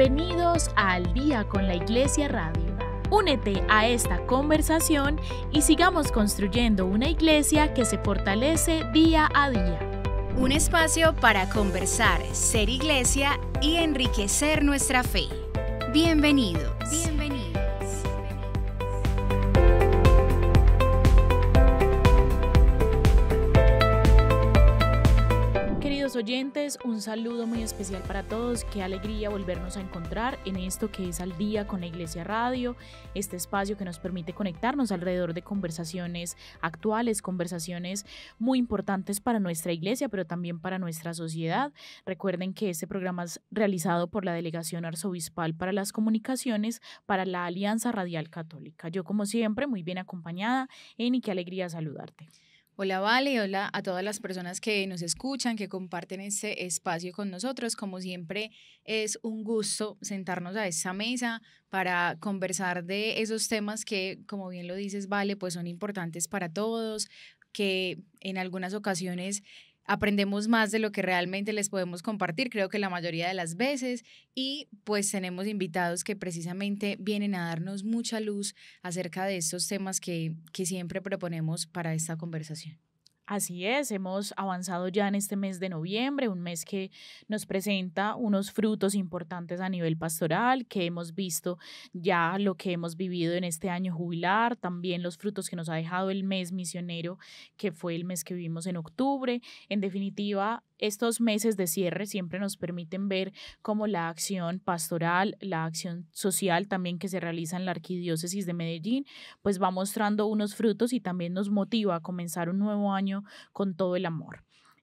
Bienvenidos a Al Día con la Iglesia Radio. Únete a esta conversación y sigamos construyendo una iglesia que se fortalece día a día. Un espacio para conversar, ser iglesia y enriquecer nuestra fe. Bienvenidos. Queridos oyentes, un saludo muy especial para todos. Qué alegría volvernos a encontrar en esto que es Al Día con la Iglesia Radio, este espacio que nos permite conectarnos alrededor de conversaciones actuales, conversaciones muy importantes para nuestra iglesia, pero también para nuestra sociedad. Recuerden que este programa es realizado por la Delegación Arzobispal para las Comunicaciones para la Alianza Radial Católica. Yo, como siempre, muy bien acompañada. Eni, qué alegría saludarte. Hola Vale, hola a todas las personas que nos escuchan, que comparten este espacio con nosotros. Como siempre, es un gusto sentarnos a esta mesa para conversar de esos temas que, como bien lo dices, Vale, pues son importantes para todos, que en algunas ocasiones aprendemos más de lo que realmente les podemos compartir, creo que la mayoría de las veces, y pues tenemos invitados que precisamente vienen a darnos mucha luz acerca de estos temas que siempre proponemos para esta conversación. Así es, hemos avanzado ya en este mes de noviembre, un mes que nos presenta unos frutos importantes a nivel pastoral, que hemos visto ya lo que hemos vivido en este año jubilar, también los frutos que nos ha dejado el mes misionero, que fue el mes que vivimos en octubre. En definitiva, estos meses de cierre siempre nos permiten ver cómo la acción pastoral, la acción social también que se realiza en la Arquidiócesis de Medellín, pues va mostrando unos frutos y también nos motiva a comenzar un nuevo año con todo el amor.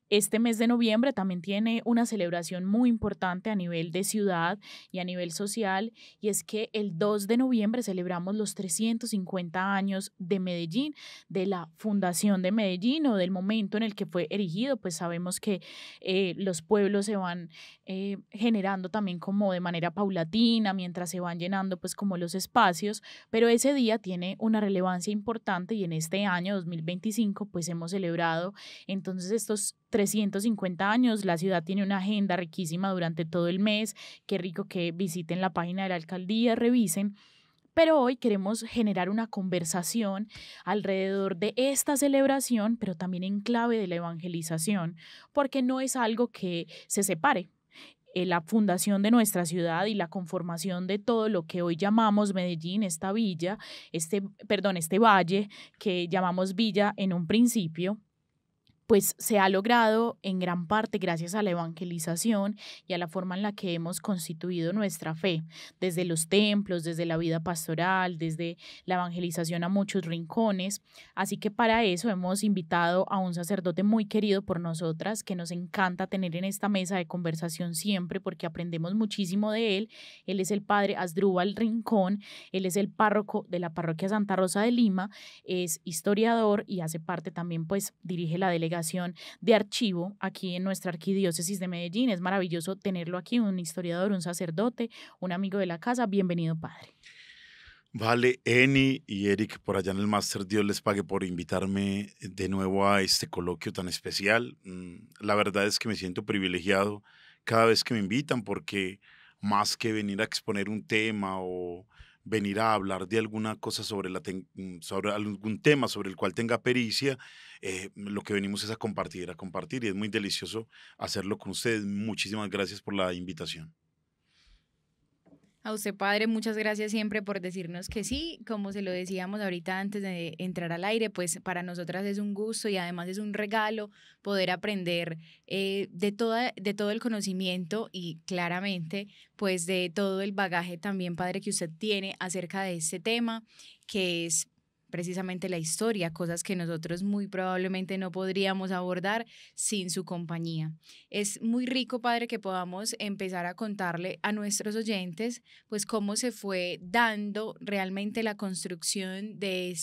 Este mes de noviembre también tiene una celebración muy importante a nivel de ciudad y a nivel social, y es que el 2 de noviembre celebramos los 350 años de Medellín, de la fundación de Medellín o del momento en el que fue erigido. Pues sabemos que los pueblos se van generando también como de manera paulatina, mientras se van llenando pues como los espacios, pero ese día tiene una relevancia importante y en este año 2025 pues hemos celebrado entonces estos 350 años. La ciudad tiene una agenda riquísima durante todo el mes. Qué rico que visiten la página de la alcaldía, revisen. Pero hoy queremos generar una conversación alrededor de esta celebración, pero también en clave de la evangelización, porque no es algo que se separe. La fundación de nuestra ciudad y la conformación de todo lo que hoy llamamos Medellín, esta villa, este valle que llamamos villa en un principio, pues se ha logrado en gran parte gracias a la evangelización y a la forma en la que hemos constituido nuestra fe, desde los templos, desde la vida pastoral, desde la evangelización a muchos rincones. Así que para eso hemos invitado a un sacerdote muy querido por nosotras, que nos encanta tener en esta mesa de conversación siempre porque aprendemos muchísimo de él. Él es el padre Asdrúbal Rincón, él es el párroco de la parroquia Santa Rosa de Lima, es historiador y hace parte también, pues dirige la delegación de archivo aquí en nuestra arquidiócesis de Medellín. Es maravilloso tenerlo aquí, un historiador, un sacerdote, un amigo de la casa. Bienvenido, padre. Vale, Eni y Eric por allá en el máster, Dios les pague por invitarme de nuevo a este coloquio tan especial. La verdad es que me siento privilegiado cada vez que me invitan, porque más que venir a exponer un tema o venir a hablar de alguna cosa sobre algún tema sobre el cual tenga pericia, lo que venimos es a compartir, y es muy delicioso hacerlo con ustedes. Muchísimas gracias por la invitación. A usted, padre, muchas gracias siempre por decirnos que sí. Como se lo decíamos ahorita antes de entrar al aire, pues para nosotras es un gusto y además es un regalo poder aprender de todo el conocimiento y claramente pues de todo el bagaje también, padre, que usted tiene acerca de este tema, que es precisamente la historia, cosas que nosotros muy probablemente no podríamos abordar sin su compañía. Es muy rico, padre, que podamos empezar a contarle a nuestros oyentes pues cómo se fue dando realmente la construcción de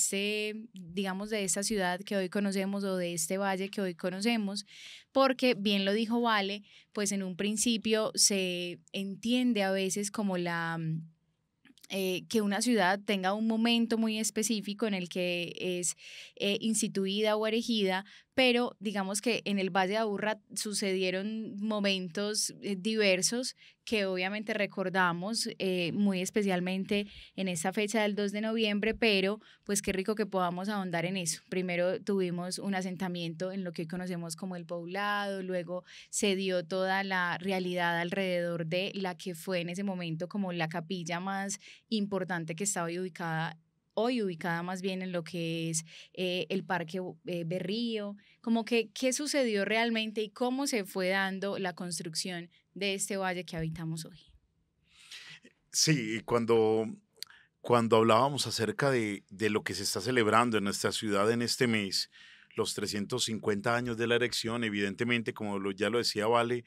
digamos, de esta ciudad que hoy conocemos o de este valle que hoy conocemos, porque bien lo dijo Vale, pues en un principio se entiende a veces como que una ciudad tenga un momento muy específico en el que es instituida o erigida, pero digamos que en el Valle de Aburrá sucedieron momentos diversos que obviamente recordamos muy especialmente en esta fecha del 2 de noviembre, pero pues qué rico que podamos ahondar en eso. Primero tuvimos un asentamiento en lo que hoy conocemos como el Poblado, luego se dio toda la realidad alrededor de la que fue en ese momento como la capilla más importante que estaba hoy ubicada más bien en lo que es el Parque Berrío, como que qué sucedió realmente y cómo se fue dando la construcción de este valle que habitamos hoy. Sí, cuando hablábamos acerca de lo que se está celebrando en nuestra ciudad en este mes, los 350 años de la erección, evidentemente, como ya lo decía Vale,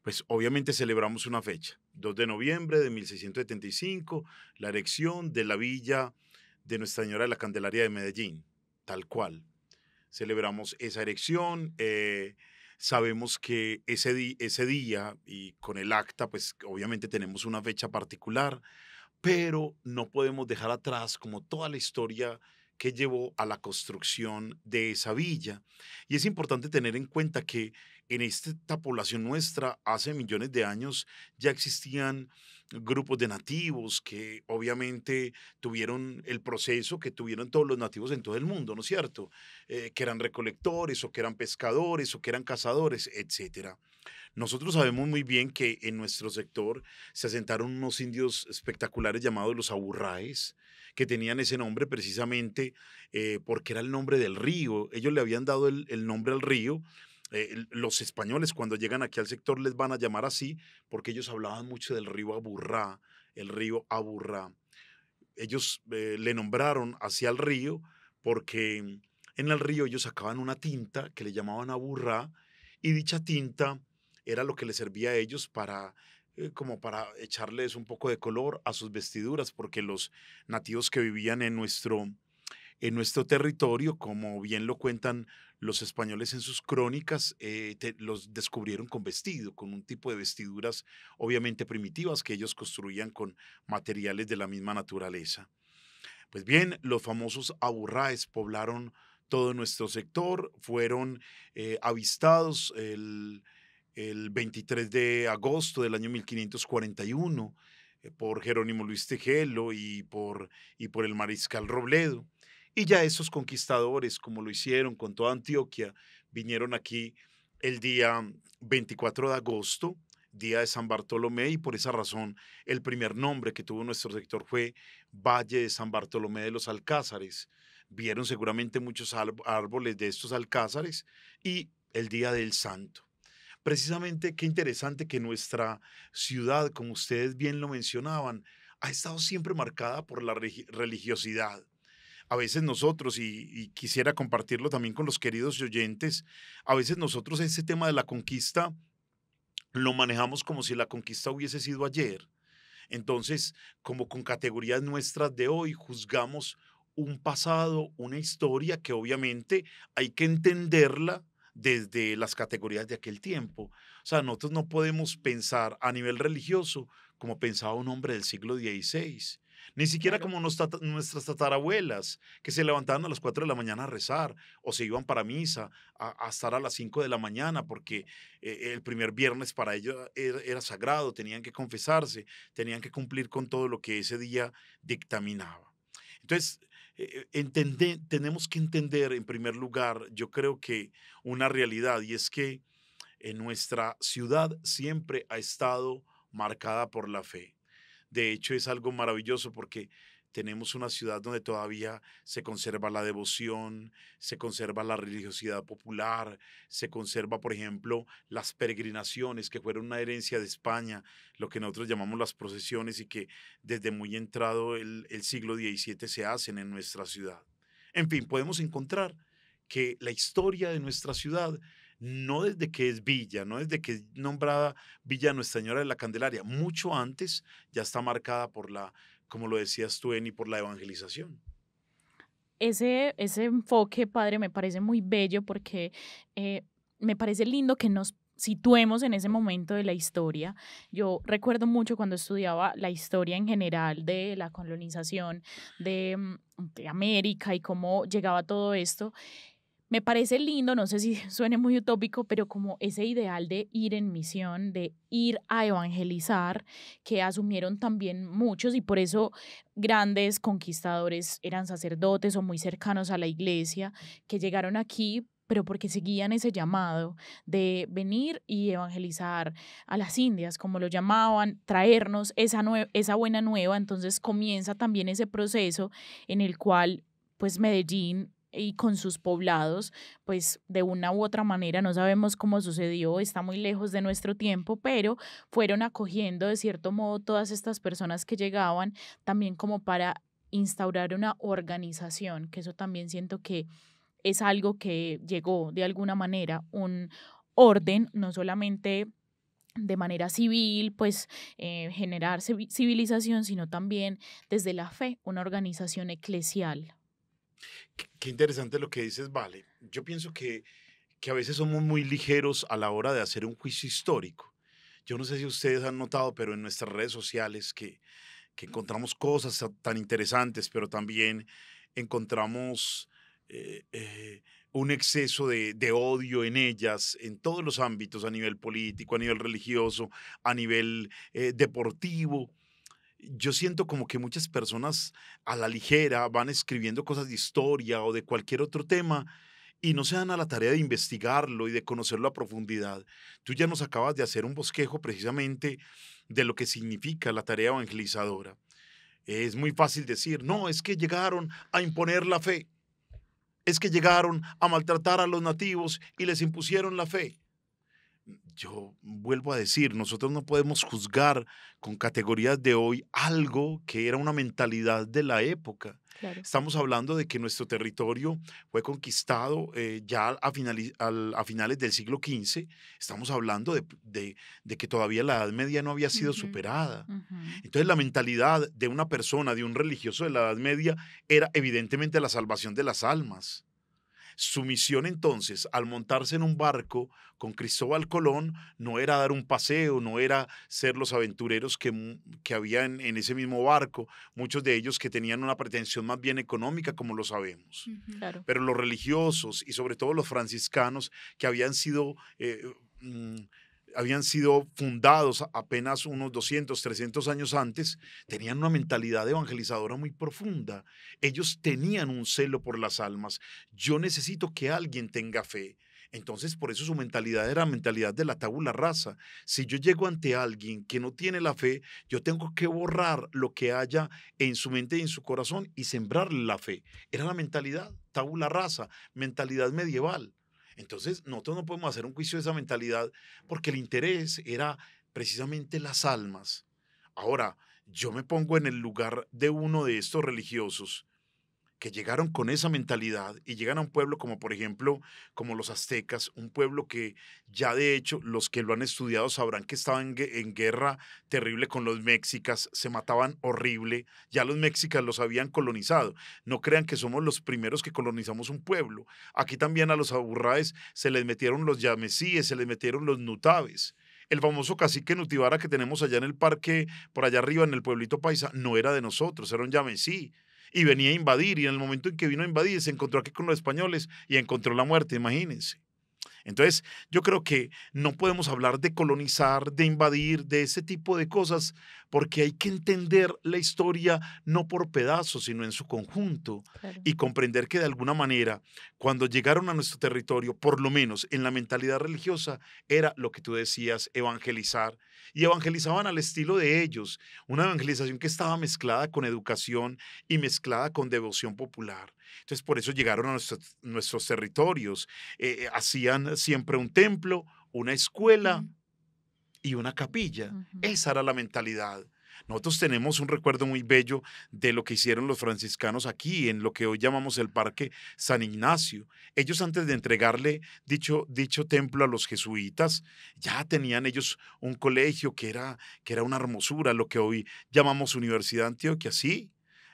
pues obviamente celebramos una fecha, 2 de noviembre de 1675, la erección de la villa de Nuestra Señora de la Candelaria de Medellín, tal cual. Celebramos esa erección, sabemos que ese día y con el acta, pues obviamente tenemos una fecha particular, pero no podemos dejar atrás como toda la historia que llevó a la construcción de esa villa. Y es importante tener en cuenta que en esta población nuestra, hace millones de años, ya existían grupos de nativos que obviamente tuvieron el proceso que tuvieron todos los nativos en todo el mundo, ¿no es cierto? Que eran recolectores o que eran pescadores o que eran cazadores, etcétera. Nosotros sabemos muy bien que en nuestro sector se asentaron unos indios espectaculares llamados los aburraes, que tenían ese nombre precisamente porque era el nombre del río. Ellos le habían dado el nombre al río. Los españoles cuando llegan aquí al sector les van a llamar así porque ellos hablaban mucho del río Aburrá, el río Aburrá. Ellos le nombraron hacia el río porque en el río ellos sacaban una tinta que le llamaban Aburrá y dicha tinta era lo que les servía a ellos para como para echarles un poco de color a sus vestiduras, porque los nativos que vivían en nuestro territorio, como bien lo cuentan los españoles en sus crónicas, los descubrieron con vestido, con un tipo de vestiduras obviamente primitivas que ellos construían con materiales de la misma naturaleza. Pues bien, los famosos aburraes poblaron todo nuestro sector, fueron avistados el 23 de agosto del año 1541 por Jerónimo Luis Tejelo y por el mariscal Robledo. Y ya esos conquistadores, como lo hicieron con toda Antioquia, vinieron aquí el día 24 de agosto, día de San Bartolomé, y por esa razón el primer nombre que tuvo nuestro sector fue Valle de San Bartolomé de los Alcázares. Vieron seguramente muchos árboles de estos alcázares y el día del santo. Precisamente, qué interesante que nuestra ciudad, como ustedes bien lo mencionaban, ha estado siempre marcada por la religiosidad. A veces nosotros, y quisiera compartirlo también con los queridos oyentes, a veces nosotros ese tema de la conquista lo manejamos como si la conquista hubiese sido ayer. Entonces, como con categorías nuestras de hoy, juzgamos un pasado, una historia que obviamente hay que entenderla desde las categorías de aquel tiempo. O sea, nosotros no podemos pensar a nivel religioso como pensaba un hombre del siglo XVI, ni siquiera Claro. como nuestras tatarabuelas, que se levantaban a las 4 de la mañana a rezar o se iban para misa a estar a las 5 de la mañana porque el primer viernes para ellos era sagrado, tenían que confesarse, tenían que cumplir con todo lo que ese día dictaminaba. Entonces, tenemos que entender en primer lugar, yo creo que una realidad, y es que en nuestra ciudad siempre ha estado marcada por la fe. De hecho, es algo maravilloso porque tenemos una ciudad donde todavía se conserva la devoción, se conserva la religiosidad popular, se conserva, por ejemplo, las peregrinaciones que fueron una herencia de España, lo que nosotros llamamos las procesiones y que desde muy entrado el siglo XVII se hacen en nuestra ciudad. En fin, podemos encontrar que la historia de nuestra ciudad, no desde que es villa, no desde que es nombrada Villa Nuestra Señora de la Candelaria, mucho antes ya está marcada por la, como lo decías tú, Eni, por la evangelización. Ese enfoque, padre, me parece muy bello porque me parece lindo que nos situemos en ese momento de la historia. Yo recuerdo mucho cuando estudiaba la historia en general de la colonización de América y cómo llegaba todo esto. Me parece lindo, no sé si suene muy utópico, pero como ese ideal de ir en misión, de ir a evangelizar, que asumieron también muchos y por eso grandes conquistadores eran sacerdotes o muy cercanos a la iglesia, que llegaron aquí, pero porque seguían ese llamado de venir y evangelizar a las Indias, como lo llamaban, traernos esa buena nueva. Entonces comienza también ese proceso en el cual pues Medellín y con sus poblados, pues de una u otra manera, no sabemos cómo sucedió, está muy lejos de nuestro tiempo, pero fueron acogiendo de cierto modo todas estas personas que llegaban también como para instaurar una organización, que eso también siento que es algo que llegó de alguna manera, un orden, no solamente de manera civil, pues generar civilización, sino también desde la fe, una organización eclesial. Qué interesante lo que dices, vale. Yo pienso que a veces somos muy ligeros a la hora de hacer un juicio histórico. Yo no sé si ustedes han notado, pero en nuestras redes sociales que encontramos cosas tan interesantes, pero también encontramos un exceso de odio en ellas, en todos los ámbitos, a nivel político, a nivel religioso, a nivel deportivo. Yo siento como que muchas personas a la ligera van escribiendo cosas de historia o de cualquier otro tema y no se dan a la tarea de investigarlo y de conocerlo a profundidad. Tú ya nos acabas de hacer un bosquejo precisamente de lo que significa la tarea evangelizadora. Es muy fácil decir, no, es que llegaron a imponer la fe, es que llegaron a maltratar a los nativos y les impusieron la fe. Yo vuelvo a decir, nosotros no podemos juzgar con categorías de hoy algo que era una mentalidad de la época. Claro. Estamos hablando de que nuestro territorio fue conquistado ya a finales del siglo XV. Estamos hablando de que todavía la Edad Media no había sido Ujú. superada. Ujú. Entonces la mentalidad de una persona, de un religioso de la Edad Media, era evidentemente la salvación de las almas. Su misión entonces, al montarse en un barco con Cristóbal Colón, no era dar un paseo, no era ser los aventureros que había en ese mismo barco, muchos de ellos que tenían una pretensión más bien económica, como lo sabemos. Ujú. Claro. Pero los religiosos y sobre todo los franciscanos que mm, habían sido fundados apenas unos 200, 300 años antes, tenían una mentalidad evangelizadora muy profunda. Ellos tenían un celo por las almas. Yo necesito que alguien tenga fe. Entonces, por eso su mentalidad era la mentalidad de la tabula rasa. Si yo llego ante alguien que no tiene la fe, yo tengo que borrar lo que haya en su mente y en su corazón y sembrarle la fe. Era la mentalidad, tabula rasa, mentalidad medieval. Entonces, nosotros no podemos hacer un juicio de esa mentalidad porque el interés era precisamente las almas. Ahora, yo me pongo en el lugar de uno de estos religiosos que llegaron con esa mentalidad y llegan a un pueblo como por ejemplo, como los aztecas, un pueblo que ya de hecho los que lo han estudiado sabrán que estaban en guerra terrible con los mexicas, se mataban horrible, ya los mexicas los habían colonizado. No crean que somos los primeros que colonizamos un pueblo. Aquí también a los aburraes se les metieron los yamesíes, se les metieron los nutaves. El famoso cacique Nutibara que tenemos allá en el parque, por allá arriba en el pueblito paisa, no era de nosotros, era un yamesí y venía a invadir, y en el momento en que vino a invadir se encontró aquí con los españoles y encontró la muerte, imagínense. Entonces, yo creo que no podemos hablar de colonizar, de invadir, de ese tipo de cosas, porque hay que entender la historia no por pedazos, sino en su conjunto Claro. y comprender que de alguna manera, cuando llegaron a nuestro territorio, por lo menos en la mentalidad religiosa, era lo que tú decías, evangelizar. Y evangelizaban al estilo de ellos, una evangelización que estaba mezclada con educación y mezclada con devoción popular. Entonces, por eso llegaron a nuestros territorios. Hacían siempre un templo, una escuela Ujú. y una capilla. Ujú. Esa era la mentalidad. Nosotros tenemos un recuerdo muy bello de lo que hicieron los franciscanos aquí, en lo que hoy llamamos el Parque San Ignacio. Ellos antes de entregarle dicho templo a los jesuitas, ya tenían ellos un colegio que era una hermosura, lo que hoy llamamos Universidad de Antioquia, sí.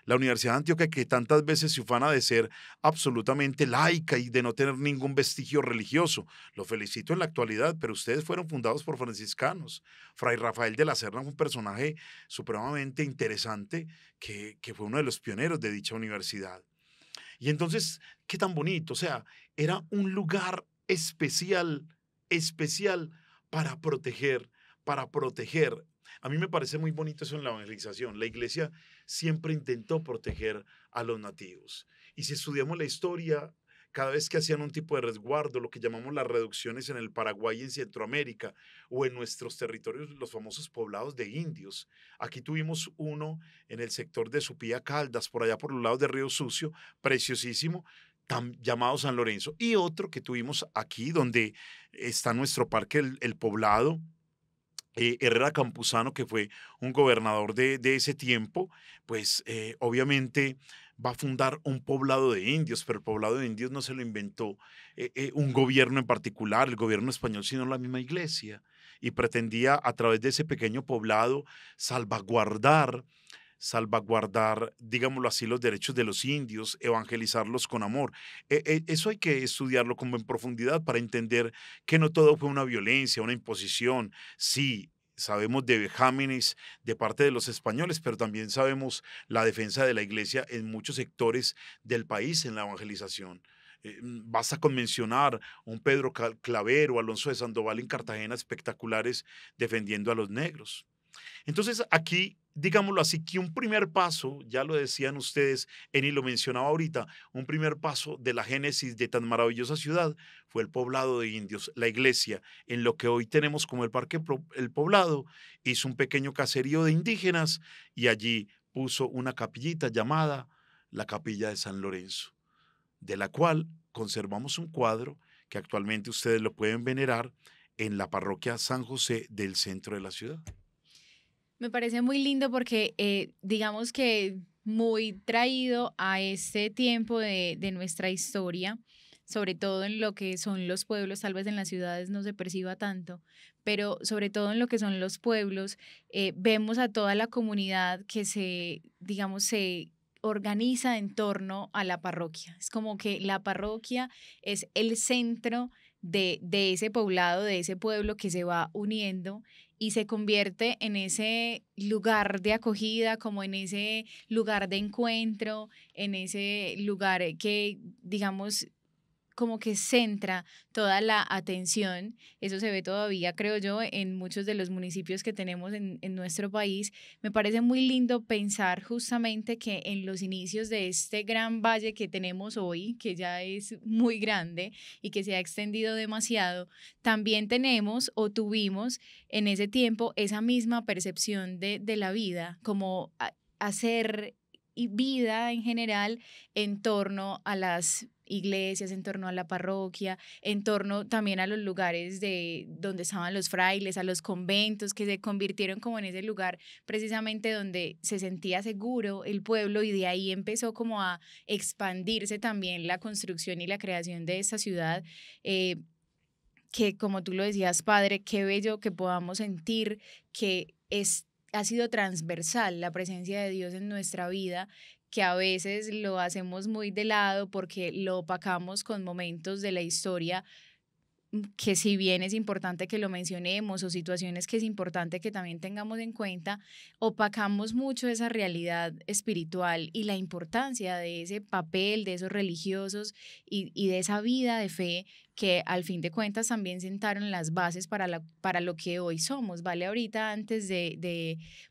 La Universidad de Antioquia que tantas veces se ufana de ser absolutamente laica y de no tener ningún vestigio religioso. Lo felicito en la actualidad, pero ustedes fueron fundados por franciscanos. Fray Rafael de la Serna fue un personaje supremamente interesante que fue uno de los pioneros de dicha universidad. Y entonces, qué tan bonito, o sea, era un lugar especial, especial para proteger, para proteger. A mí me parece muy bonito eso en la evangelización. La iglesia siempre intentó proteger a los nativos. Y si estudiamos la historia, cada vez que hacían un tipo de resguardo, lo que llamamos las reducciones en el Paraguay y en Centroamérica, o en nuestros territorios, los famosos poblados de indios. Aquí tuvimos uno en el sector de Supía Caldas, por allá por los lados de Río Sucio, preciosísimo, llamado San Lorenzo. Y otro que tuvimos aquí, donde está nuestro parque, el Poblado, Herrera Campuzano, que fue un gobernador de ese tiempo, pues obviamente va a fundar un poblado de indios, pero el poblado de indios no se lo inventó un gobierno en particular, el gobierno español, sino la misma iglesia, y pretendía a través de ese pequeño poblado salvaguardar digámoslo así, los derechos de los indios, evangelizarlos con amor. Eso hay que estudiarlo como en profundidad para entender que no todo fue una violencia, una imposición. Sí, sabemos de vejámenes de parte de los españoles, pero también sabemos la defensa de la iglesia en muchos sectores del país en la evangelización. Basta con mencionar un Pedro Clavero, Alonso de Sandoval en Cartagena, espectaculares defendiendo a los negros. Entonces, aquí, digámoslo así, que un primer paso, ya lo decían ustedes, Eni lo mencionaba ahorita, un primer paso de la génesis de tan maravillosa ciudad fue el poblado de indios. La iglesia, en lo que hoy tenemos como el Parque El Poblado, hizo un pequeño caserío de indígenas y allí puso una capillita llamada la Capilla de San Lorenzo, de la cual conservamos un cuadro que actualmente ustedes lo pueden venerar en la parroquia San José del centro de la ciudad. Me parece muy lindo porque digamos que muy traído a este tiempo de nuestra historia, sobre todo en lo que son los pueblos, tal vez en las ciudades no se perciba tanto, pero sobre todo en lo que son los pueblos, vemos a toda la comunidad que digamos, se organiza en torno a la parroquia. Es como que la parroquia es el centro de ese poblado, de ese pueblo que se va uniendo y se convierte en ese lugar de acogida, como en ese lugar de encuentro, en ese lugar que, digamos, como que centra toda la atención. Eso se ve todavía, creo yo, en muchos de los municipios que tenemos en nuestro país. Me parece muy lindo pensar justamente que en los inicios de este gran valle que tenemos hoy, que ya es muy grande y que se ha extendido demasiado, también tenemos o tuvimos en ese tiempo esa misma percepción de la vida, como hacer y vida en general en torno a las iglesias, en torno a la parroquia, en torno también a los lugares de donde estaban los frailes, a los conventos, que se convirtieron como en ese lugar precisamente donde se sentía seguro el pueblo, y de ahí empezó como a expandirse también la construcción y la creación de esta ciudad. Que como tú lo decías, padre, qué bello que podamos sentir que ha sido transversal la presencia de Dios en nuestra vida, que a veces lo hacemos muy de lado porque lo opacamos con momentos de la historia que, si bien es importante que lo mencionemos, o situaciones que es importante que también tengamos en cuenta, opacamos mucho esa realidad espiritual y la importancia de ese papel de esos religiosos y de esa vida de fe que al fin de cuentas también sentaron las bases para lo que hoy somos, ¿vale? Ahorita antes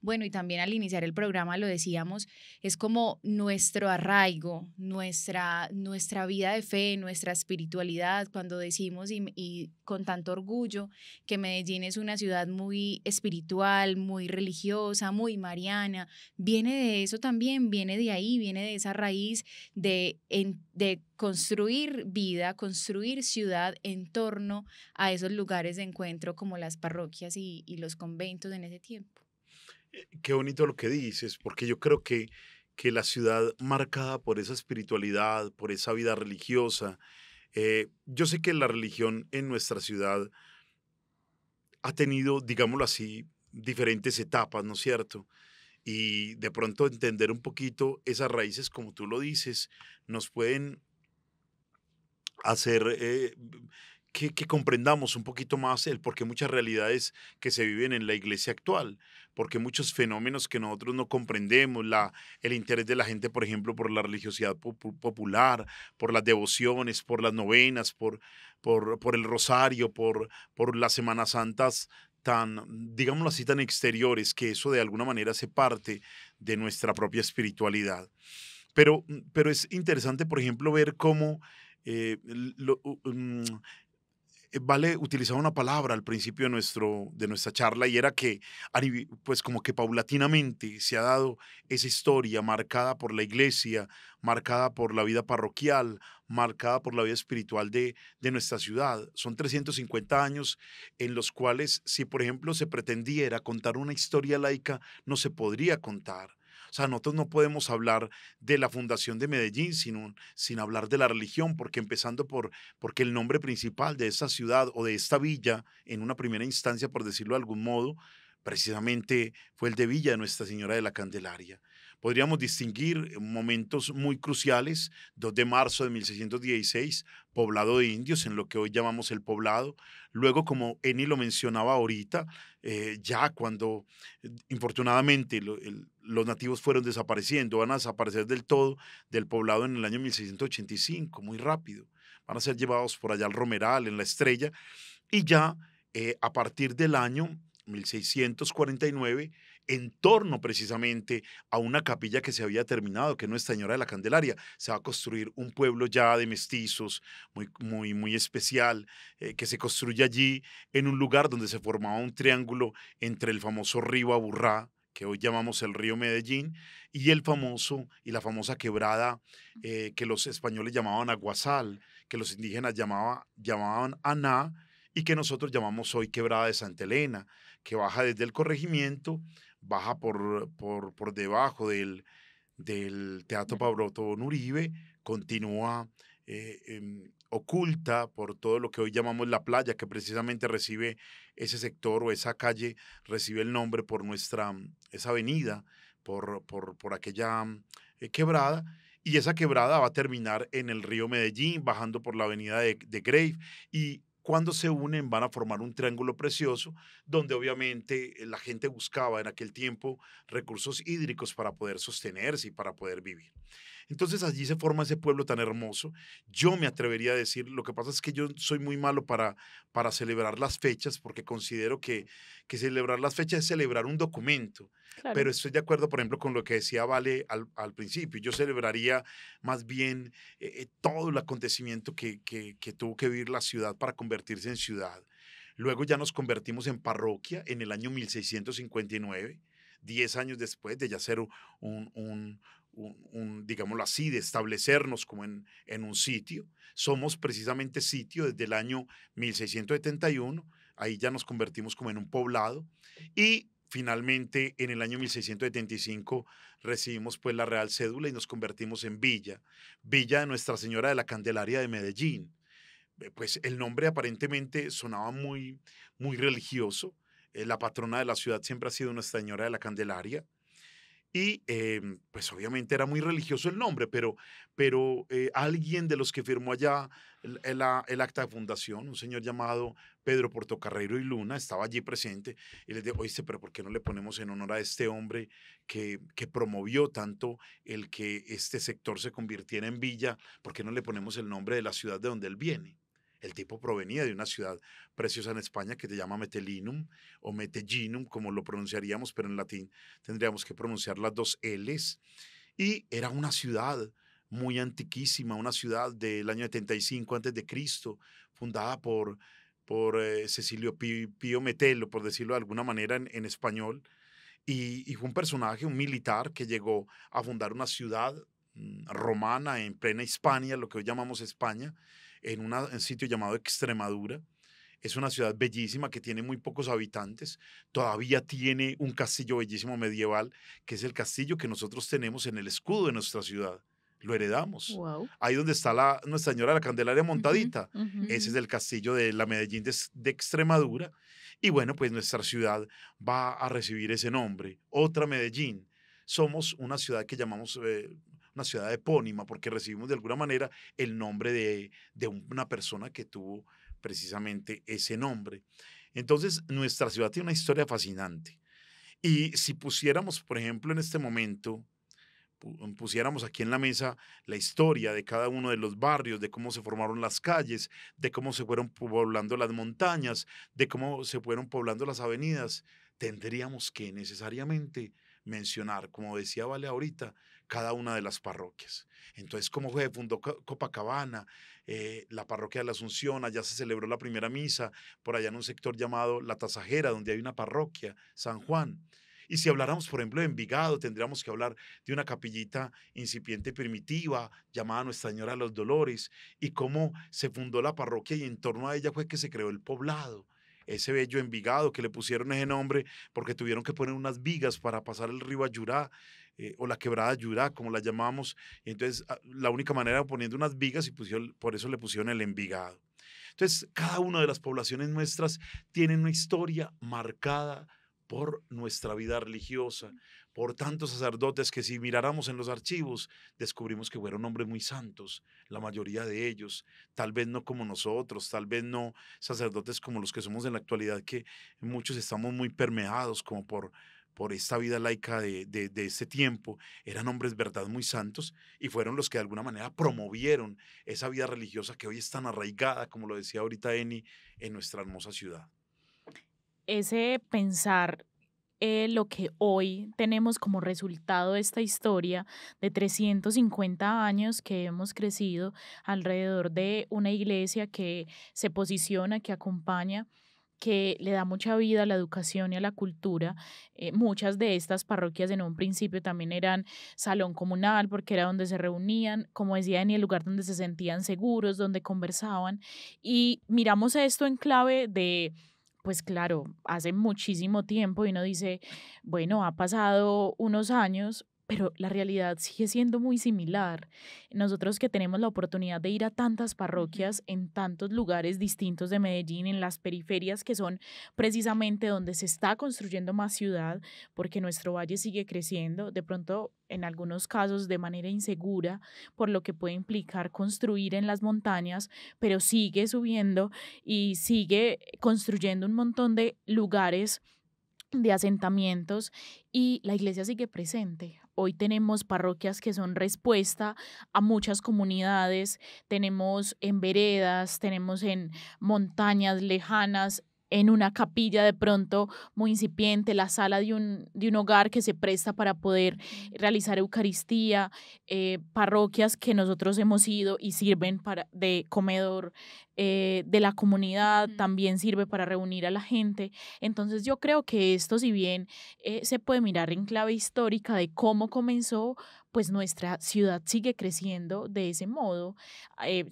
bueno, y también al iniciar el programa lo decíamos, es como nuestro arraigo, nuestra vida de fe, nuestra espiritualidad, cuando decimos y con tanto orgullo que Medellín es una ciudad muy espiritual, muy religiosa, muy mariana, viene de eso también, viene de ahí, viene de esa raíz de construir vida, construir ciudad en torno a esos lugares de encuentro como las parroquias y los conventos en ese tiempo. Qué bonito lo que dices, porque yo creo que la ciudad marcada por esa espiritualidad, por esa vida religiosa, yo sé que la religión en nuestra ciudad ha tenido, digámoslo así, diferentes etapas, ¿no es cierto? Y de pronto entender un poquito esas raíces, como tú lo dices, nos pueden hacer que comprendamos un poquito más el por qué muchas realidades que se viven en la iglesia actual, porque muchos fenómenos que nosotros no comprendemos, el interés de la gente, por ejemplo, por la religiosidad popular, por las devociones, por las novenas, por el rosario, por las Semanas Santas tan, digámoslo así, tan exteriores, que eso de alguna manera hace parte de nuestra propia espiritualidad. Pero es interesante, por ejemplo, ver cómo eh, lo- Vale utilizaba una palabra al principio de nuestra charla y era que, pues como que paulatinamente se ha dado esa historia marcada por la iglesia, marcada por la vida parroquial, marcada por la vida espiritual de nuestra ciudad. Son 350 años en los cuales, si por ejemplo se pretendiera contar una historia laica, no se podría contar. O sea, nosotros no podemos hablar de la fundación de Medellín sin hablar de la religión, porque empezando porque el nombre principal de esta ciudad o de esta villa, en una primera instancia, por decirlo de algún modo, precisamente fue el de Villa de Nuestra Señora de la Candelaria. Podríamos distinguir momentos muy cruciales: 2 de marzo de 1616, poblado de indios, en lo que hoy llamamos el Poblado. Luego, como Eni lo mencionaba ahorita, ya cuando infortunadamente los nativos fueron desapareciendo, van a desaparecer del todo del poblado en el año 1685, muy rápido. Van a ser llevados por allá al Romeral, en la Estrella, y ya a partir del año 1649, en torno precisamente a una capilla que se había terminado, que es Nuestra Señora de la Candelaria, se va a construir un pueblo ya de mestizos, muy especial, que se construye allí en un lugar donde se formaba un triángulo entre el famoso río Aburrá, que hoy llamamos el río Medellín, y la famosa quebrada que los españoles llamaban Aguasal, que los indígenas llamaban Aná, y que nosotros llamamos hoy Quebrada de Santa Elena, que baja desde el corregimiento, baja por debajo del Teatro Pablo Tobón Uribe, continúa oculta por todo lo que hoy llamamos la playa, que precisamente recibe ese sector o esa calle, recibe el nombre por esa avenida, por aquella quebrada. Y esa quebrada va a terminar en el río Medellín, bajando por la avenida de Grave, y cuando se unen van a formar un triángulo precioso, donde obviamente la gente buscaba en aquel tiempo recursos hídricos para poder sostenerse y para poder vivir. Entonces allí se forma ese pueblo tan hermoso. Yo me atrevería a decir, lo que pasa es que yo soy muy malo para celebrar las fechas, porque considero que celebrar las fechas es celebrar un documento, Claro. pero estoy de acuerdo, por ejemplo, con lo que decía Vale al principio. Yo celebraría más bien todo el acontecimiento que tuvo que vivir la ciudad para convertirse en ciudad. Luego ya nos convertimos en parroquia en el año 1659, 10 años después de ya ser un, digámoslo así, de establecernos como en un sitio. Somos precisamente sitio desde el año 1671, ahí ya nos convertimos como en un poblado, y finalmente en el año 1675 recibimos pues la Real Cédula y nos convertimos en Villa, Villa de Nuestra Señora de la Candelaria de Medellín. Pues el nombre aparentemente sonaba muy religioso. La patrona de la ciudad siempre ha sido Nuestra Señora de la Candelaria, y pues obviamente era muy religioso el nombre, pero alguien de los que firmó allá el acta de fundación, un señor llamado Pedro Portocarrero y Luna, estaba allí presente, y les dijo: oíste, pero ¿por qué no le ponemos en honor a este hombre que promovió tanto el que este sector se convirtiera en villa? ¿Por qué no le ponemos el nombre de la ciudad de donde él viene? El tipo provenía de una ciudad preciosa en España que se llama Metelinum o Metellinum, como lo pronunciaríamos, pero en latín tendríamos que pronunciar las dos L's. Y era una ciudad muy antiquísima, una ciudad del año 75 antes de Cristo, fundada por Cecilio Pío Metelo, por decirlo de alguna manera en español, y fue un personaje, un militar que llegó a fundar una ciudad romana en plena Hispania, lo que hoy llamamos España, un sitio llamado Extremadura. Es una ciudad bellísima que tiene muy pocos habitantes. Todavía tiene un castillo bellísimo medieval, que es el castillo que nosotros tenemos en el escudo de nuestra ciudad. Lo heredamos. Wow. Ahí donde está Nuestra Señora de la Candelaria Ujú, montadita. Ese es ujú. el castillo de la Medellín de Extremadura. Y bueno, pues nuestra ciudad va a recibir ese nombre. Otra Medellín. Somos una ciudad que llamamos una ciudad epónima, porque recibimos de alguna manera el nombre de una persona que tuvo precisamente ese nombre. Entonces, nuestra ciudad tiene una historia fascinante. Y si pusiéramos, por ejemplo, en este momento, pusiéramos aquí en la mesa la historia de cada uno de los barrios, de cómo se formaron las calles, de cómo se fueron poblando las montañas, de cómo se fueron poblando las avenidas, tendríamos que necesariamente mencionar, como decía Vale ahorita, cada una de las parroquias. Entonces, ¿cómo fue? Fundó Copacabana, la parroquia de la Asunción, allá se celebró la primera misa, por allá en un sector llamado La Tasajera, donde hay una parroquia, San Juan. Y si habláramos, por ejemplo, de Envigado, tendríamos que hablar de una capillita incipiente primitiva llamada Nuestra Señora de los Dolores y cómo se fundó la parroquia y en torno a ella fue que se creó el poblado. Ese bello Envigado que le pusieron ese nombre porque tuvieron que poner unas vigas para pasar el río Ayurá, o la quebrada Ayurá, como la llamamos. Y entonces la única manera era poniendo unas vigas y por eso le pusieron el Envigado. Entonces, cada una de las poblaciones nuestras tiene una historia marcada por nuestra vida religiosa, por tantos sacerdotes que si miráramos en los archivos, descubrimos que fueron hombres muy santos, la mayoría de ellos, tal vez no como nosotros, tal vez no sacerdotes como los que somos en la actualidad, que muchos estamos muy permeados como por esta vida laica de este tiempo, eran hombres, verdad, muy santos y fueron los que de alguna manera promovieron esa vida religiosa que hoy es tan arraigada, como lo decía ahorita Eni, en nuestra hermosa ciudad. Ese pensar lo que hoy tenemos como resultado de esta historia de 350 años que hemos crecido alrededor de una iglesia que se posiciona, que acompaña, que le da mucha vida a la educación y a la cultura. Muchas de estas parroquias en un principio también eran salón comunal porque era donde se reunían, como decía, en el lugar donde se sentían seguros, donde conversaban. Y miramos esto en clave de, pues claro, hace muchísimo tiempo y uno dice, bueno, ha pasado unos años, pero la realidad sigue siendo muy similar. Nosotros que tenemos la oportunidad de ir a tantas Ujú. parroquias en tantos lugares distintos de Medellín, en las periferias que son precisamente donde se está construyendo más ciudad, porque nuestro valle sigue creciendo, de pronto en algunos casos de manera insegura, por lo que puede implicar construir en las montañas, pero sigue subiendo y sigue construyendo un montón de lugares de asentamientos y la iglesia sigue presente. Hoy tenemos parroquias que son respuesta a muchas comunidades, tenemos en veredas, tenemos en montañas lejanas, en una capilla de pronto muy incipiente, la sala de un hogar que se presta para poder Ujú. realizar Eucaristía, parroquias que nosotros hemos ido y sirven para, de comedor de la comunidad, Ujú. también sirve para reunir a la gente. Entonces yo creo que esto, si bien se puede mirar en clave histórica de cómo comenzó, pues nuestra ciudad sigue creciendo de ese modo.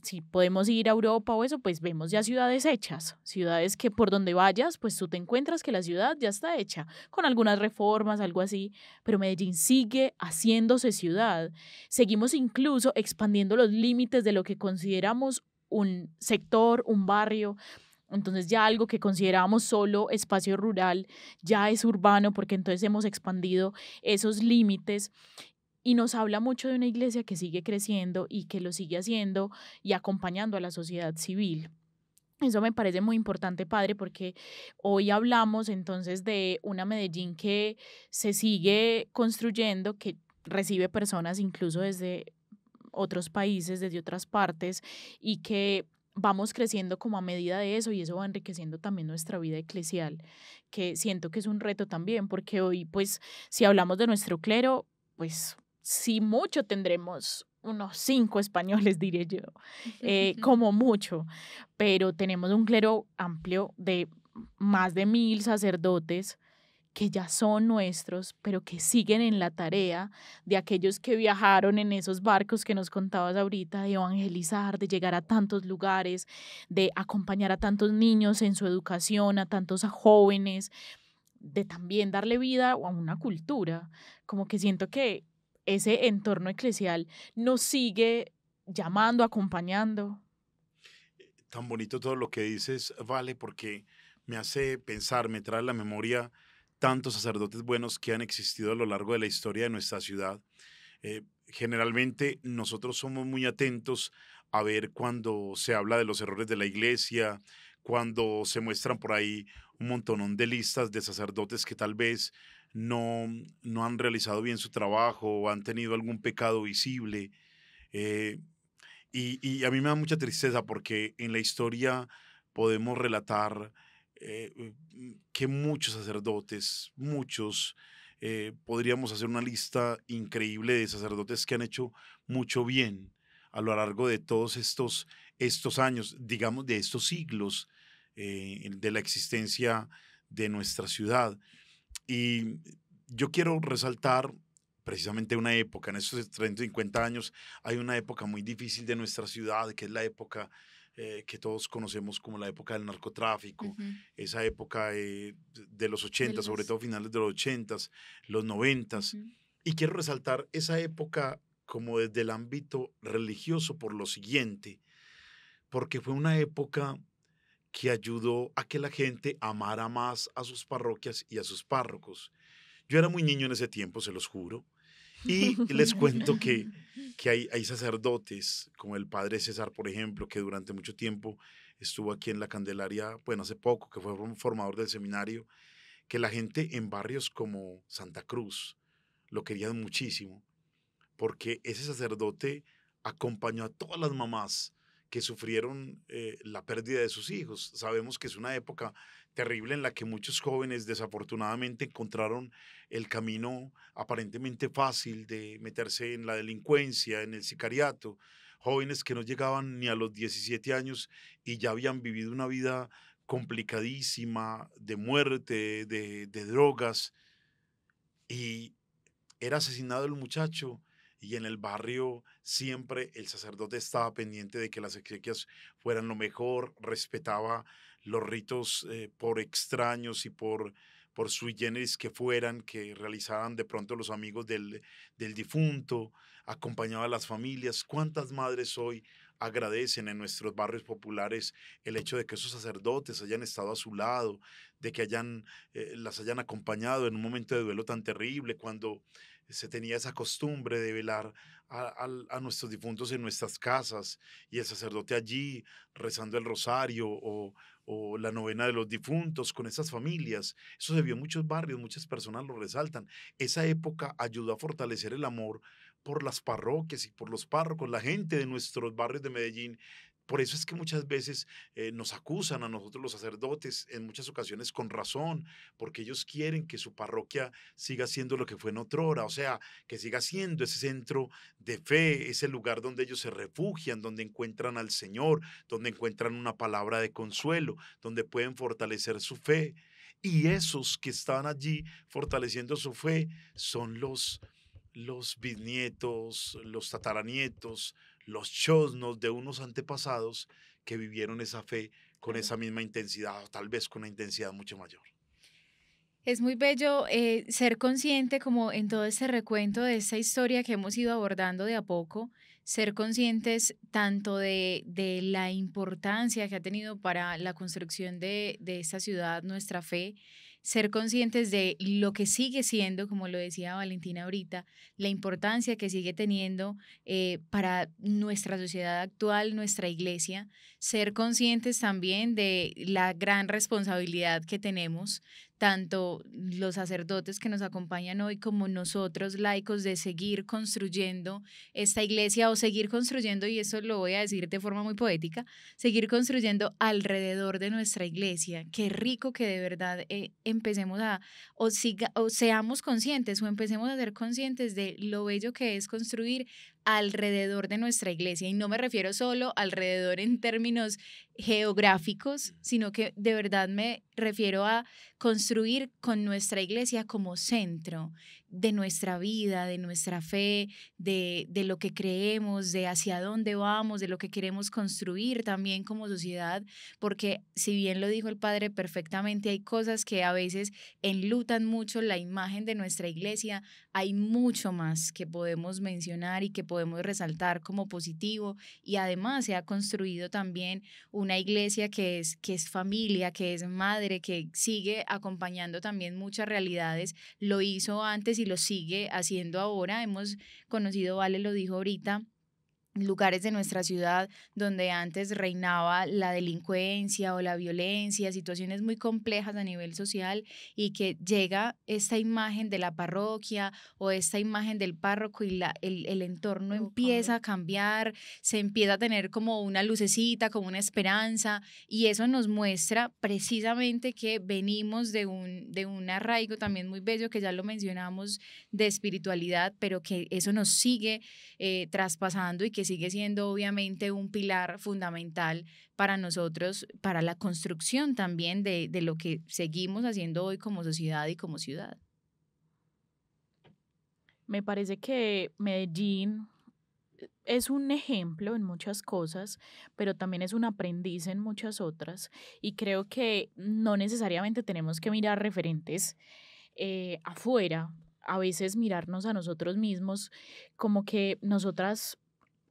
Si podemos ir a Europa o eso, pues vemos ya ciudades hechas, ciudades que por donde vayas, pues tú te encuentras que la ciudad ya está hecha, con algunas reformas, algo así, pero Medellín sigue haciéndose ciudad. Seguimos incluso expandiendo los límites de lo que consideramos un sector, un barrio. Entonces ya algo que considerábamos solo espacio rural ya es urbano porque entonces hemos expandido esos límites y nos habla mucho de una iglesia que sigue creciendo y que lo sigue haciendo y acompañando a la sociedad civil. Eso me parece muy importante, padre, porque hoy hablamos entonces de una Medellín que se sigue construyendo, que recibe personas incluso desde otros países, desde otras partes, y que vamos creciendo como a medida de eso y eso va enriqueciendo también nuestra vida eclesial, que siento que es un reto también, porque hoy, pues, si hablamos de nuestro clero, pues, sí mucho tendremos unos 5 españoles, diré yo, como mucho, pero tenemos un clero amplio de más de 1000 sacerdotes que ya son nuestros, pero que siguen en la tarea de aquellos que viajaron en esos barcos que nos contabas ahorita, de evangelizar, de llegar a tantos lugares, de acompañar a tantos niños en su educación, a tantos jóvenes, de también darle vida a una cultura. Como que siento que ese entorno eclesial nos sigue llamando, acompañando. Tan bonito todo lo que dices, Vale, porque me hace pensar, me trae a la memoria tantos sacerdotes buenos que han existido a lo largo de la historia de nuestra ciudad. Generalmente nosotros somos muy atentos a ver cuando se habla de los errores de la iglesia, cuando se muestran por ahí un montonón de listas de sacerdotes que tal vez no, no han realizado bien su trabajo o han tenido algún pecado visible. eh, y a mí me da mucha tristeza porque en la historia podemos relatar que muchos sacerdotes, muchos, podríamos hacer una lista increíble de sacerdotes que han hecho mucho bien a lo largo de todos estos años, digamos, de estos siglos de la existencia de nuestra ciudad. Y yo quiero resaltar precisamente una época, en estos 30, 50 años, hay una época muy difícil de nuestra ciudad, que es la época que todos conocemos como la época del narcotráfico, Ujú. esa época de los De 80, sobre los... todo finales de los 80, los 90. Ujú. Y quiero resaltar esa época como desde el ámbito religioso por lo siguiente, porque fue una época que ayudó a que la gente amara más a sus parroquias y a sus párrocos. Yo era muy niño en ese tiempo, se los juro, y les cuento que hay sacerdotes, como el padre César, por ejemplo, que durante mucho tiempo estuvo aquí en la Candelaria, bueno, hace poco, que fue un formador del seminario, que la gente en barrios como Santa Cruz lo querían muchísimo, porque ese sacerdote acompañó a todas las mamás que sufrieron la pérdida de sus hijos. Sabemos que es una época terrible en la que muchos jóvenes desafortunadamente encontraron el camino aparentemente fácil de meterse en la delincuencia, en el sicariato. Jóvenes que no llegaban ni a los 17 años y ya habían vivido una vida complicadísima de muerte, de drogas. Y era asesinado el muchacho y en el barrio siempre el sacerdote estaba pendiente de que las exequias fueran lo mejor, respetaba los ritos por extraños y por sui generis que fueran, que realizaran de pronto los amigos del difunto, acompañaba a las familias. ¿Cuántas madres hoy agradecen en nuestros barrios populares el hecho de que esos sacerdotes hayan estado a su lado, de que las hayan acompañado en un momento de duelo tan terrible, cuando se tenía esa costumbre de velar a nuestros difuntos en nuestras casas y el sacerdote allí rezando el rosario o la novena de los difuntos con esas familias? Eso se vio en muchos barrios, muchas personas lo resaltan. Esa época ayudó a fortalecer el amor por las parroquias y por los párrocos, la gente de nuestros barrios de Medellín. Por eso es que muchas veces nos acusan a nosotros los sacerdotes, en muchas ocasiones con razón, porque ellos quieren que su parroquia siga siendo lo que fue en otrora, o sea, que siga siendo ese centro de fe, ese lugar donde ellos se refugian, donde encuentran al Señor, donde encuentran una palabra de consuelo, donde pueden fortalecer su fe. Y esos que están allí fortaleciendo su fe son los bisnietos, los tataranietos, los chosnos de unos antepasados que vivieron esa fe con Claro. esa misma intensidad, o tal vez con una intensidad mucho mayor. Es muy bello ser consciente como en todo este recuento de esta historia que hemos ido abordando de a poco, ser conscientes tanto de la importancia que ha tenido para la construcción de esta ciudad nuestra fe, ser conscientes de lo que sigue siendo, como lo decía Valentina ahorita, la importancia que sigue teniendo para nuestra sociedad actual, nuestra iglesia, ser conscientes también de la gran responsabilidad que tenemos tanto los sacerdotes que nos acompañan hoy como nosotros laicos de seguir construyendo esta iglesia o seguir construyendo, y eso lo voy a decir de forma muy poética, seguir construyendo alrededor de nuestra iglesia. Qué rico que de verdad empecemos o seamos conscientes o empecemos a ser conscientes de lo bello que es construir alrededor de nuestra iglesia. Y no me refiero solo alrededor en términos geográficos, sino que de verdad me refiero a construir con nuestra iglesia como centro de nuestra vida, de nuestra fe, de lo que creemos, de hacia dónde vamos, de lo que queremos construir también como sociedad, porque si bien lo dijo el padre perfectamente, hay cosas que a veces enlutan mucho la imagen de nuestra iglesia, hay mucho más que podemos mencionar y que podemos resaltar como positivo, y además se ha construido también una iglesia que es familia, que es madre, que sigue acompañando también muchas realidades, lo hizo antes y lo sigue haciendo ahora. Hemos conocido, Vale lo dijo ahorita, lugares de nuestra ciudad donde antes reinaba la delincuencia o la violencia, situaciones muy complejas a nivel social, y que llega esta imagen de la parroquia o esta imagen del párroco y el entorno Todo empieza cambia. a cambiar, se empieza a tener como una lucecita, como una esperanza, y eso nos muestra precisamente que venimos de un arraigo también muy bello, que ya lo mencionamos, de espiritualidad, pero que eso nos sigue traspasando y que sigue siendo obviamente un pilar fundamental para nosotros, para la construcción también de lo que seguimos haciendo hoy como sociedad y como ciudad. Me parece que Medellín es un ejemplo en muchas cosas, pero también es un aprendiz en muchas otras. Y creo que no necesariamente tenemos que mirar referentes afuera, a veces mirarnos a nosotros mismos, como que nosotras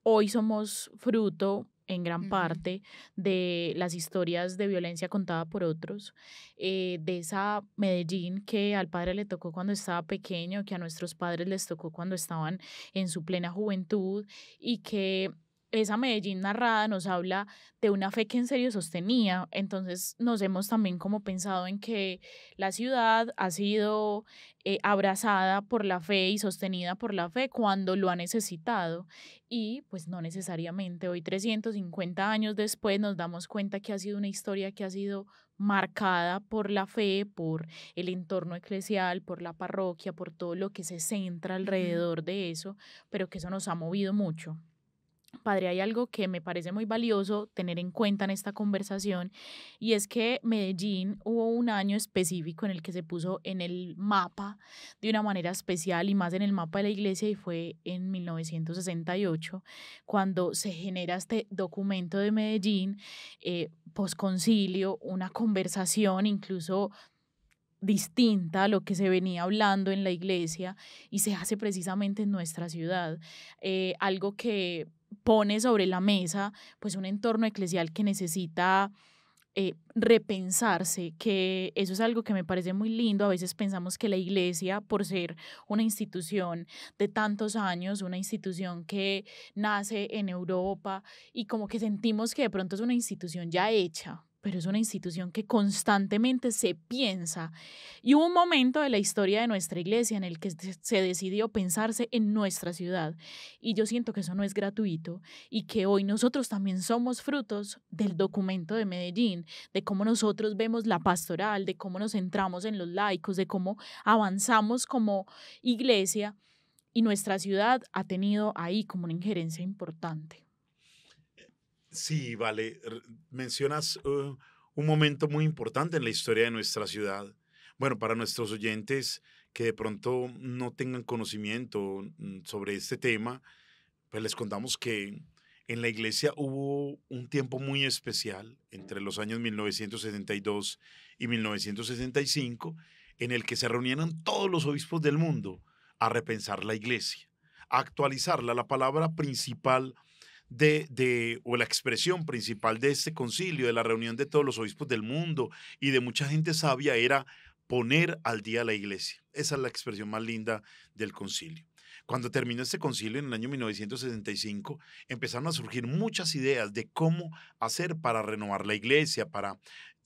hoy somos fruto en gran Ujú. parte de las historias de violencia contada por otros, de esa Medellín que al padre le tocó cuando estaba pequeño, que a nuestros padres les tocó cuando estaban en su plena juventud, y que esa Medellín narrada nos habla de una fe que en serio sostenía. Entonces nos hemos también como pensado en que la ciudad ha sido abrazada por la fe y sostenida por la fe cuando lo ha necesitado, y pues no necesariamente. Hoy, 350 años después, nos damos cuenta que ha sido una historia que ha sido marcada por la fe, por el entorno eclesial, por la parroquia, por todo lo que se centra Ujú. alrededor de eso, pero que eso nos ha movido mucho. Padre, hay algo que me parece muy valioso tener en cuenta en esta conversación, y es que Medellín hubo un año específico en el que se puso en el mapa de una manera especial, y más en el mapa de la iglesia, y fue en 1968 cuando se genera este documento de Medellín, posconcilio, una conversación incluso distinta a lo que se venía hablando en la iglesia, y se hace precisamente en nuestra ciudad. Algo que pone sobre la mesa pues un entorno eclesial que necesita repensarse, que eso es algo que me parece muy lindo. A veces pensamos que la iglesia, por ser una institución de tantos años, una institución que nace en Europa, y como que sentimos que de pronto es una institución ya hecha, pero es una institución que constantemente se piensa. Y hubo un momento de la historia de nuestra iglesia en el que se decidió pensarse en nuestra ciudad. Y yo siento que eso no es gratuito, y que hoy nosotros también somos frutos del documento de Medellín, de cómo nosotros vemos la pastoral, de cómo nos centramos en los laicos, de cómo avanzamos como iglesia, y nuestra ciudad ha tenido ahí como una injerencia importante. Sí, vale. Mencionas un momento muy importante en la historia de nuestra ciudad. Bueno, para nuestros oyentes que de pronto no tengan conocimiento sobre este tema, pues les contamos que en la iglesia hubo un tiempo muy especial entre los años 1962 y 1965, en el que se reunieron todos los obispos del mundo a repensar la iglesia, a actualizarla. La palabra principal o la expresión principal de este concilio, de la reunión de todos los obispos del mundo y de mucha gente sabia, era poner al día la iglesia. Esa es la expresión más linda del concilio. Cuando terminó este concilio en el año 1965, empezaron a surgir muchas ideas de cómo hacer para renovar la iglesia, para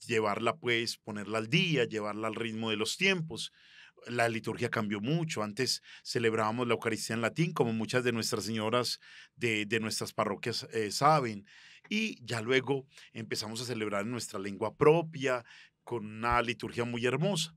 llevarla, pues, ponerla al día, llevarla al ritmo de los tiempos. La liturgia cambió mucho. Antes celebrábamos la Eucaristía en latín, como muchas de nuestras señoras de nuestras parroquias saben. Y ya luego empezamos a celebrar en nuestra lengua propia, con una liturgia muy hermosa.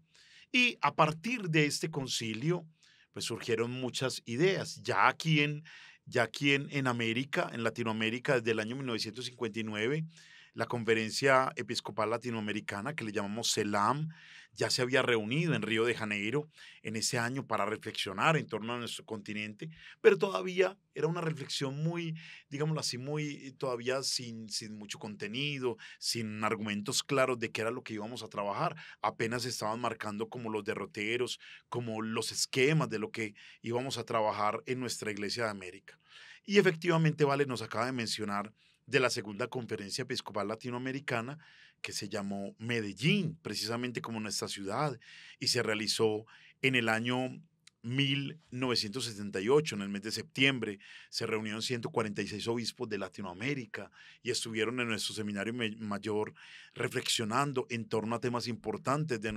Y a partir de este concilio, pues surgieron muchas ideas. Ya aquí en América, en Latinoamérica, desde el año 1959, la Conferencia Episcopal Latinoamericana, que le llamamos CELAM, ya se había reunido en Río de Janeiro en ese año para reflexionar en torno a nuestro continente, pero todavía era una reflexión muy, digámoslo así, muy todavía sin mucho contenido, sin argumentos claros de qué era lo que íbamos a trabajar. Apenas estaban marcando como los derroteros, como los esquemas de lo que íbamos a trabajar en nuestra Iglesia de América. Y efectivamente, Vale nos acaba de mencionar de la segunda conferencia episcopal latinoamericana, que se llamó Medellín, precisamente como nuestra ciudad, y se realizó en el año 1978, en el mes de septiembre, se reunieron 146 obispos de Latinoamérica y estuvieron en nuestro seminario mayor reflexionando en torno a temas importantes de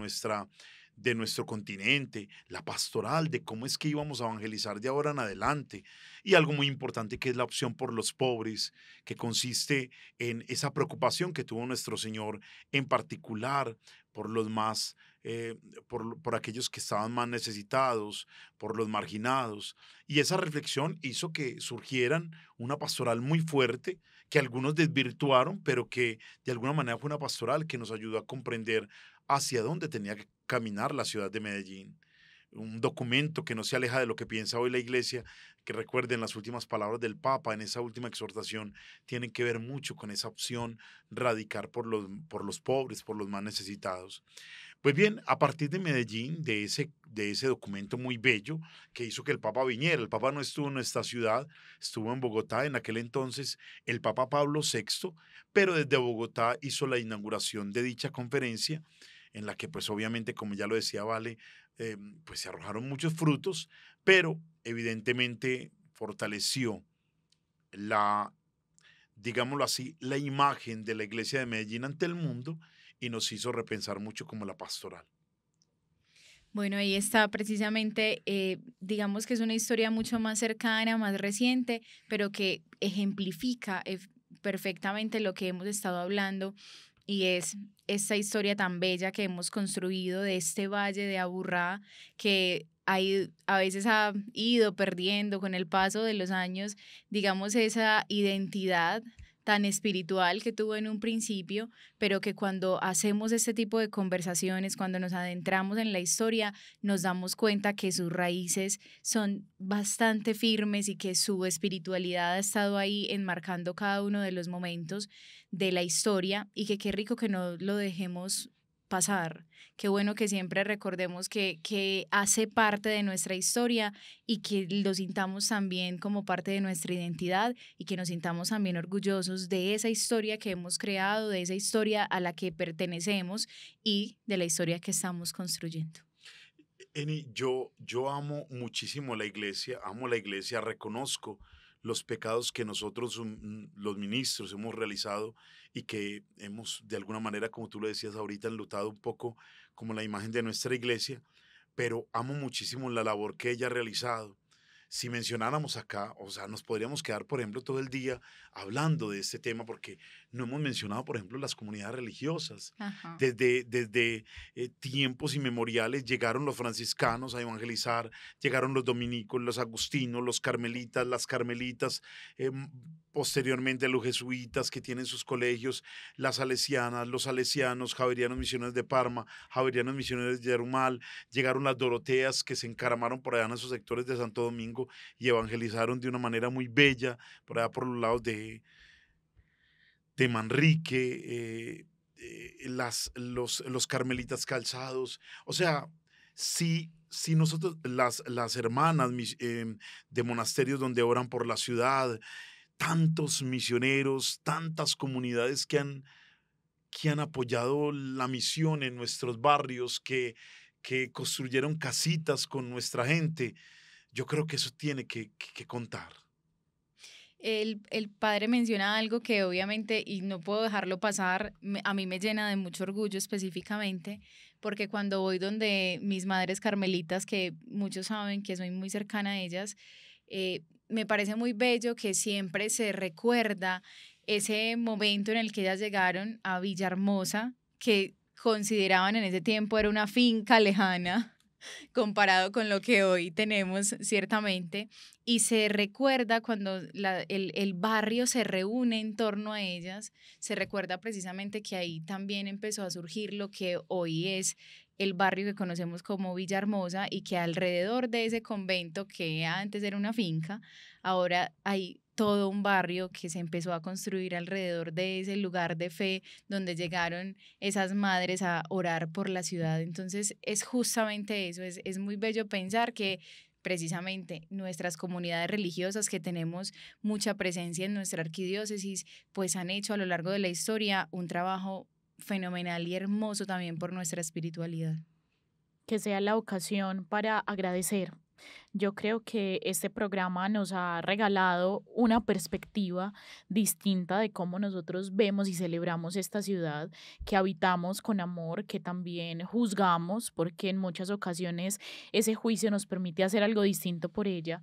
nuestro continente, la pastoral, de cómo es que íbamos a evangelizar de ahora en adelante, y algo muy importante que es la opción por los pobres, que consiste en esa preocupación que tuvo nuestro Señor en particular por los más, por aquellos que estaban más necesitados, por los marginados. Y esa reflexión hizo que surgieran una pastoral muy fuerte, que algunos desvirtuaron, pero que de alguna manera fue una pastoral que nos ayudó a comprender hacia dónde tenía que caminar la ciudad de Medellín. Un documento que no se aleja de lo que piensa hoy la iglesia, que recuerden las últimas palabras del Papa en esa última exhortación, tienen que ver mucho con esa opción radical por los pobres, por los más necesitados. Pues bien, a partir de Medellín, de ese documento muy bello que hizo que el Papa viniera, el Papa no estuvo en nuestra ciudad, estuvo en Bogotá en aquel entonces, el Papa Pablo VI, pero desde Bogotá hizo la inauguración de dicha conferencia, en la que pues obviamente, como ya lo decía Vale, pues se arrojaron muchos frutos, pero evidentemente fortaleció la, digámoslo así, la imagen de la iglesia de Medellín ante el mundo y nos hizo repensar mucho como la pastoral. Bueno, ahí está precisamente, digamos que es una historia mucho más cercana, más reciente, pero que ejemplifica perfectamente lo que hemos estado hablando, y es esta historia tan bella que hemos construido de este valle de Aburrá, que a veces ha ido perdiendo con el paso de los años, digamos, esa identidad tan espiritual que tuvo en un principio, pero que cuando hacemos este tipo de conversaciones, cuando nos adentramos en la historia, nos damos cuenta que sus raíces son bastante firmes y que su espiritualidad ha estado ahí enmarcando cada uno de los momentos de la historia, y que qué rico que no lo dejemos pasar. Qué bueno que siempre recordemos que hace parte de nuestra historia, y que lo sintamos también como parte de nuestra identidad, y que nos sintamos también orgullosos de esa historia que hemos creado, de esa historia a la que pertenecemos y de la historia que estamos construyendo. Eni, yo amo muchísimo amo la iglesia, reconozco los pecados que nosotros, los ministros, hemos realizado y que hemos, de alguna manera, como tú lo decías ahorita, enlutado un poco como la imagen de nuestra iglesia, pero amo muchísimo la labor que ella ha realizado. Si mencionáramos acá, o sea, nos podríamos quedar, por ejemplo, todo el día hablando de este tema, porque no hemos mencionado, por ejemplo, las comunidades religiosas. Ajá. Desde tiempos inmemoriales llegaron los franciscanos a evangelizar, llegaron los dominicos, los agustinos, los carmelitas, las carmelitas, posteriormente los jesuitas que tienen sus colegios, las salesianas, los salesianos, javerianos misioneros de Parma, javerianos misioneros de Yarumal, llegaron las doroteas que se encaramaron por allá en esos sectores de Santo Domingo y evangelizaron de una manera muy bella, por allá por los lados de Manrique, los carmelitas calzados. O sea, si nosotros, las hermanas de monasterios donde oran por la ciudad, tantos misioneros, tantas comunidades que han apoyado la misión en nuestros barrios, que construyeron casitas con nuestra gente, yo creo que eso tiene que contar. El padre menciona algo que obviamente, y no puedo dejarlo pasar, a mí me llena de mucho orgullo específicamente, porque cuando voy donde mis madres carmelitas, que muchos saben que soy muy cercana a ellas, me parece muy bello que siempre se recuerda ese momento en el que ellas llegaron a Villahermosa, que consideraban en ese tiempo era una finca lejana comparado con lo que hoy tenemos, ciertamente, y se recuerda cuando el barrio se reúne en torno a ellas, se recuerda precisamente que ahí también empezó a surgir lo que hoy es el barrio que conocemos como Villahermosa, y que alrededor de ese convento, que antes era una finca, ahora hay todo un barrio que se empezó a construir alrededor de ese lugar de fe donde llegaron esas madres a orar por la ciudad. Entonces es justamente eso, es muy bello pensar que precisamente nuestras comunidades religiosas, que tenemos mucha presencia en nuestra arquidiócesis, pues han hecho a lo largo de la historia un trabajo fenomenal y hermoso también por nuestra espiritualidad. Que sea la ocasión para agradecer Yo creo que este programa nos ha regalado una perspectiva distinta de cómo nosotros vemos y celebramos esta ciudad, que habitamos con amor, que también juzgamos, porque en muchas ocasiones ese juicio nos permite hacer algo distinto por ella,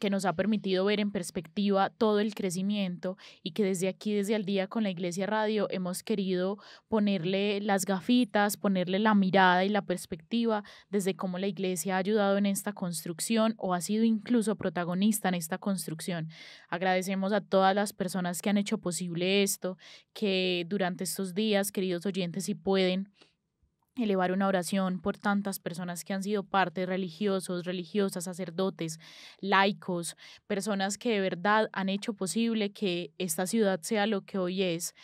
que nos ha permitido ver en perspectiva todo el crecimiento y que desde aquí, desde Al Día con la Iglesia Radio, hemos querido ponerle las gafitas, ponerle la mirada y la perspectiva desde cómo la Iglesia ha ayudado en esta construcción o ha sido incluso protagonista en esta construcción. Agradecemos a todas las personas que han hecho posible esto, que durante estos días, queridos oyentes, si pueden, elevar una oración por tantas personas que han sido parte, religiosos, religiosas, sacerdotes, laicos, personas que de verdad han hecho posible que esta ciudad sea lo que hoy es,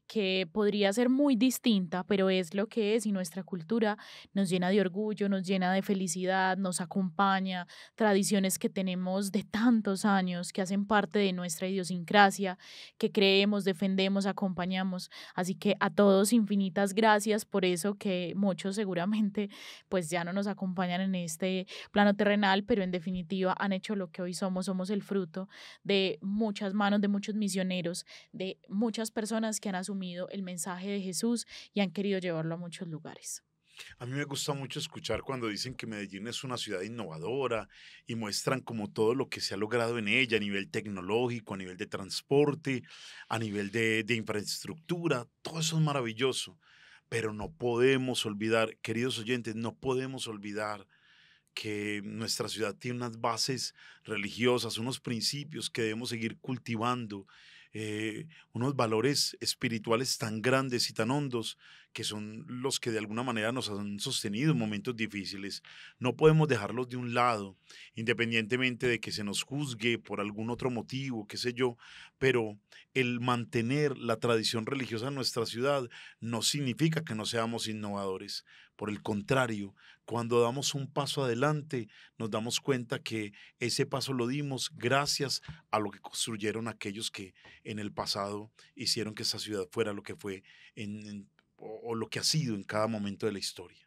que podría ser muy distinta, pero es lo que es y nuestra cultura nos llena de orgullo, nos llena de felicidad, nos acompaña, tradiciones que tenemos de tantos años, que hacen parte de nuestra idiosincrasia, que creemos, defendemos, acompañamos. Así que a todos infinitas gracias por eso, que muchos seguramente pues ya no nos acompañan en este plano terrenal, pero en definitiva han hecho lo que hoy somos, somos el fruto de muchas manos, de muchos misioneros, de muchas personas que han asumido el mensaje de Jesús y han querido llevarlo a muchos lugares. A mí me gusta mucho escuchar cuando dicen que Medellín es una ciudad innovadora y muestran como todo lo que se ha logrado en ella a nivel tecnológico, a nivel de transporte, a nivel de infraestructura. Todo eso es maravilloso, pero no podemos olvidar, queridos oyentes, no podemos olvidar que nuestra ciudad tiene unas bases religiosas, unos principios que debemos seguir cultivando, unos valores espirituales tan grandes y tan hondos que son los que de alguna manera nos han sostenido en momentos difíciles. No podemos dejarlos de un lado, independientemente de que se nos juzgue por algún otro motivo, qué sé yo, pero el mantener la tradición religiosa en nuestra ciudad no significa que no seamos innovadores. Por el contrario, cuando damos un paso adelante, nos damos cuenta que ese paso lo dimos gracias a lo que construyeron aquellos que en el pasado hicieron que esa ciudad fuera lo que fue o lo que ha sido en cada momento de la historia.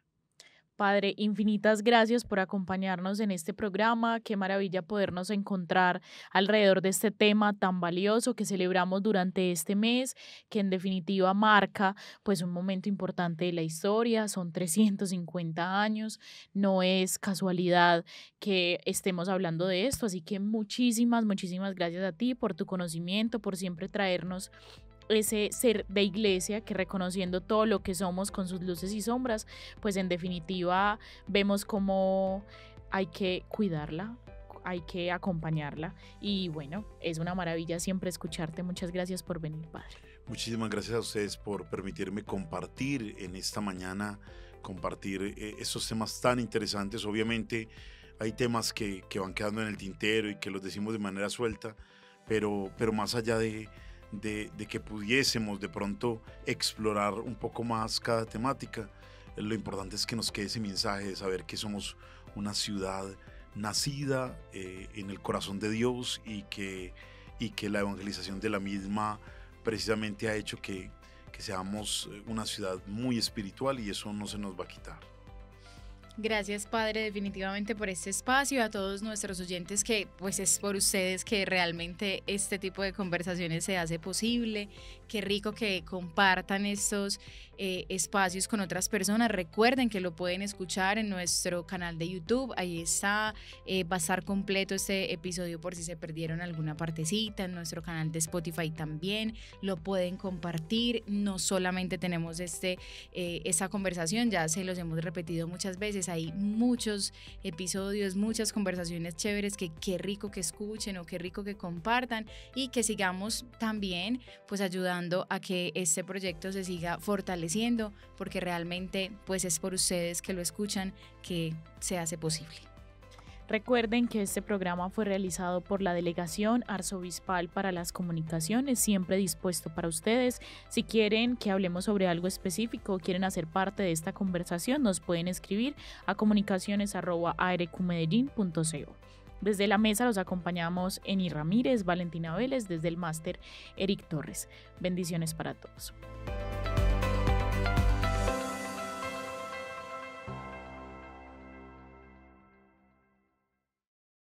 Padre, infinitas gracias por acompañarnos en este programa. Qué maravilla podernos encontrar alrededor de este tema tan valioso que celebramos durante este mes, que en definitiva marca pues un momento importante de la historia. Son 350 años, no es casualidad que estemos hablando de esto, así que muchísimas, muchísimas gracias a ti por tu conocimiento, por siempre traernos ese ser de iglesia que, reconociendo todo lo que somos con sus luces y sombras, pues en definitiva vemos cómo hay que cuidarla, hay que acompañarla y bueno, es una maravilla siempre escucharte. Muchas gracias por venir, Padre. Muchísimas gracias a ustedes por permitirme compartir en esta mañana, compartir estos temas tan interesantes. Obviamente hay temas que van quedando en el tintero y que los decimos de manera suelta, pero más allá de que pudiésemos de pronto explorar un poco más cada temática, lo importante es que nos quede ese mensaje de saber que somos una ciudad nacida en el corazón de Dios y que la evangelización de la misma precisamente ha hecho que seamos una ciudad muy espiritual y eso no se nos va a quitar. Gracias, Padre, definitivamente por este espacio, a todos nuestros oyentes, que pues es por ustedes que realmente este tipo de conversaciones se hace posible. Qué rico que compartan estos espacios con otras personas. Recuerden que lo pueden escuchar en nuestro canal de YouTube, ahí está, va a estar completo este episodio por si se perdieron alguna partecita. En nuestro canal de Spotify también lo pueden compartir. No solamente tenemos esta conversación, ya se los hemos repetido muchas veces, hay muchos episodios, muchas conversaciones chéveres que qué rico que escuchen o qué rico que compartan y que sigamos también pues ayudando a que este proyecto se siga fortaleciendo, porque realmente pues es por ustedes que lo escuchan que se hace posible. Recuerden que este programa fue realizado por la Delegación Arzobispal para las Comunicaciones, siempre dispuesto para ustedes. Si quieren que hablemos sobre algo específico o quieren hacer parte de esta conversación, nos pueden escribir a comunicaciones@arqmedellin.co. Desde la mesa los acompañamos Eni Ramírez, Valentina Vélez, desde el máster Eric Torres. Bendiciones para todos.